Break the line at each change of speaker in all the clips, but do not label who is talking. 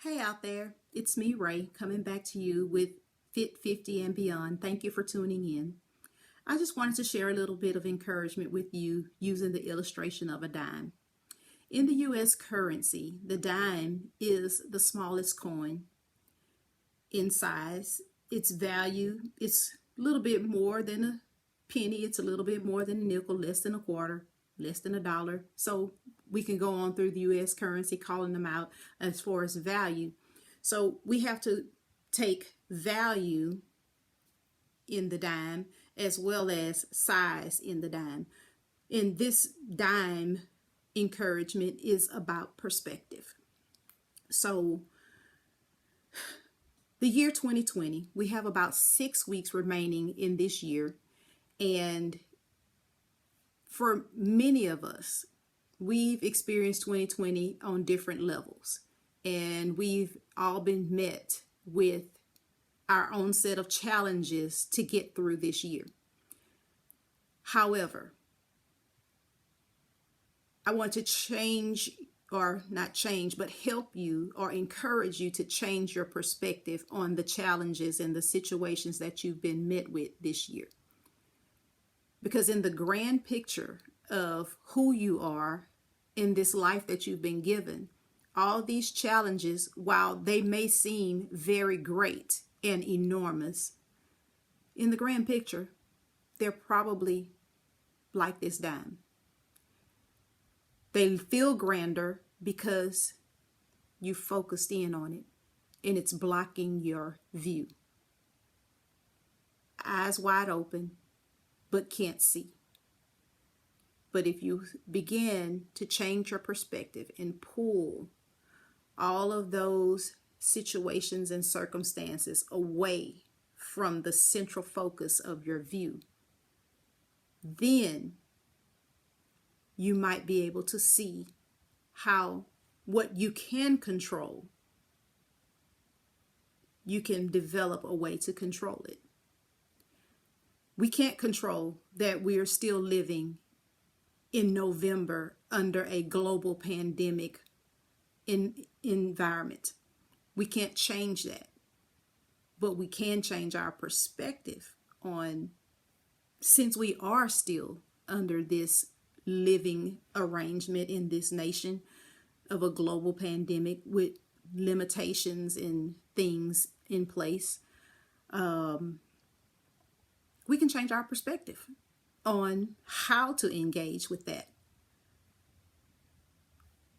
Hey out there, it's me, Ray, coming back to you with Fit 50 and beyond. Thank you for tuning in. I just wanted to share a little bit of encouragement with you using the illustration of a dime. In the US currency, the dime is the smallest coin in size. Its value is a little bit more than a penny, it's a little bit more than a nickel, less than a quarter, less than a dollar. So we can go on through the US currency calling them out as far as value. So we have to take value in the dime as well as size in the dime. And this dime encouragement is about perspective. So the year 2020, we have about 6 weeks remaining in this year. And for many of us, we've experienced 2020 on different levels. And we've all been met with our own set of challenges to get through this year. However, I want to change, or not change, but help you or encourage you to change your perspective on the challenges and the situations that you've been met with this year. Because in the grand picture of who you are in this life that you've been given, all these challenges, while they may seem very great and enormous, in the grand picture, they're probably like this dime. They feel grander because you focused in on it and it's blocking your view. Eyes wide open, but can't see. But if you begin to change your perspective and pull all of those situations and circumstances away from the central focus of your view, then you might be able to see how what you can control, you can develop a way to control it. We can't control that we are still living in November under a global pandemic environment. We can't change that, but we can change our perspective on, since we are still under this living arrangement in this nation of a global pandemic with limitations and things in place, we can change our perspective on how to engage with that.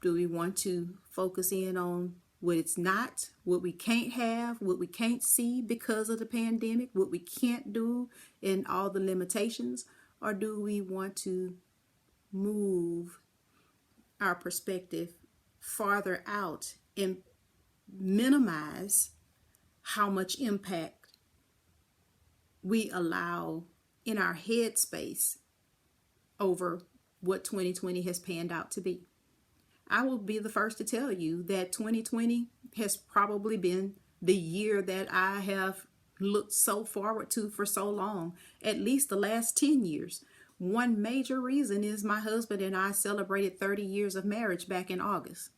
Do we want to focus in on what it's not, what we can't have, what we can't see because of the pandemic, what we can't do, and all the limitations? Or do we want to move our perspective farther out and minimize how much impact we allow in our head space over what 2020 has panned out to be? I will be the first to tell you that 2020 has probably been the year that I have looked so forward to for so long, at least the last 10 years. One major reason is my husband and I celebrated 30 years of marriage back in August.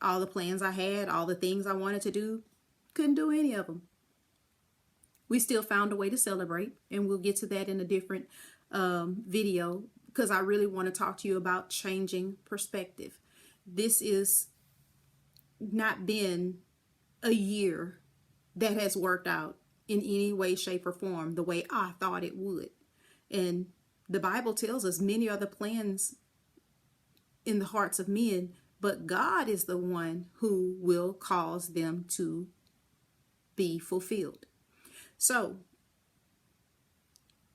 All the plans I had, all the things I wanted to do, couldn't do any of them. We still found a way to celebrate, and we'll get to that in a different video, because I really want to talk to you about changing perspective. This is not been a year that has worked out in any way, shape, or form the way I thought it would. And the Bible tells us many are the plans in the hearts of men, but God is the one who will cause them to be fulfilled. So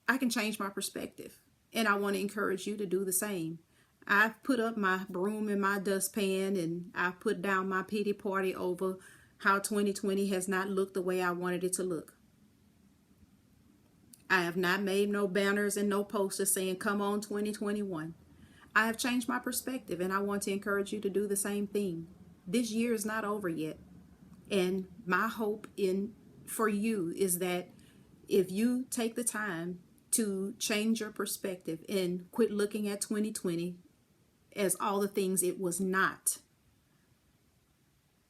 I can change my perspective, and I want to encourage you to do the same. I've put up my broom and my dustpan, and I've put down my pity party over how 2020 has not looked the way I wanted it to look. I have not made no banners and no posters saying, "Come on 2021." I have changed my perspective, and I want to encourage you to do the same thing. This year is not over yet. And my hope for you is that if you take the time to change your perspective and quit looking at 2020 as all the things it was not,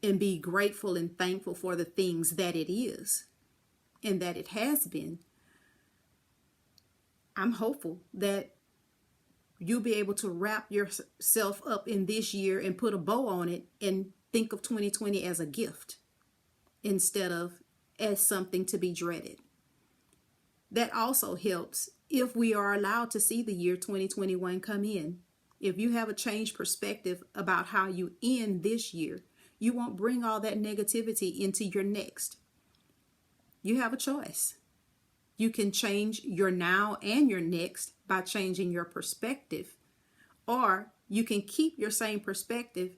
and be grateful and thankful for the things that it is and that it has been, I'm hopeful that you'll be able to wrap yourself up in this year and put a bow on it and think of 2020 as a gift instead of as something to be dreaded. That also helps if we are allowed to see the year 2021 come in. If you have a changed perspective about how you end this year, you won't bring all that negativity into your next. You have a choice. You can change your now and your next by changing your perspective, or you can keep your same perspective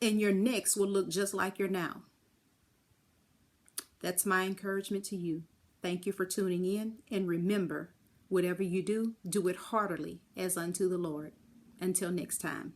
and your next will look just like your now. That's my encouragement to you. Thank you for tuning in, and remember, whatever you do, do it heartily as unto the Lord. Until next time.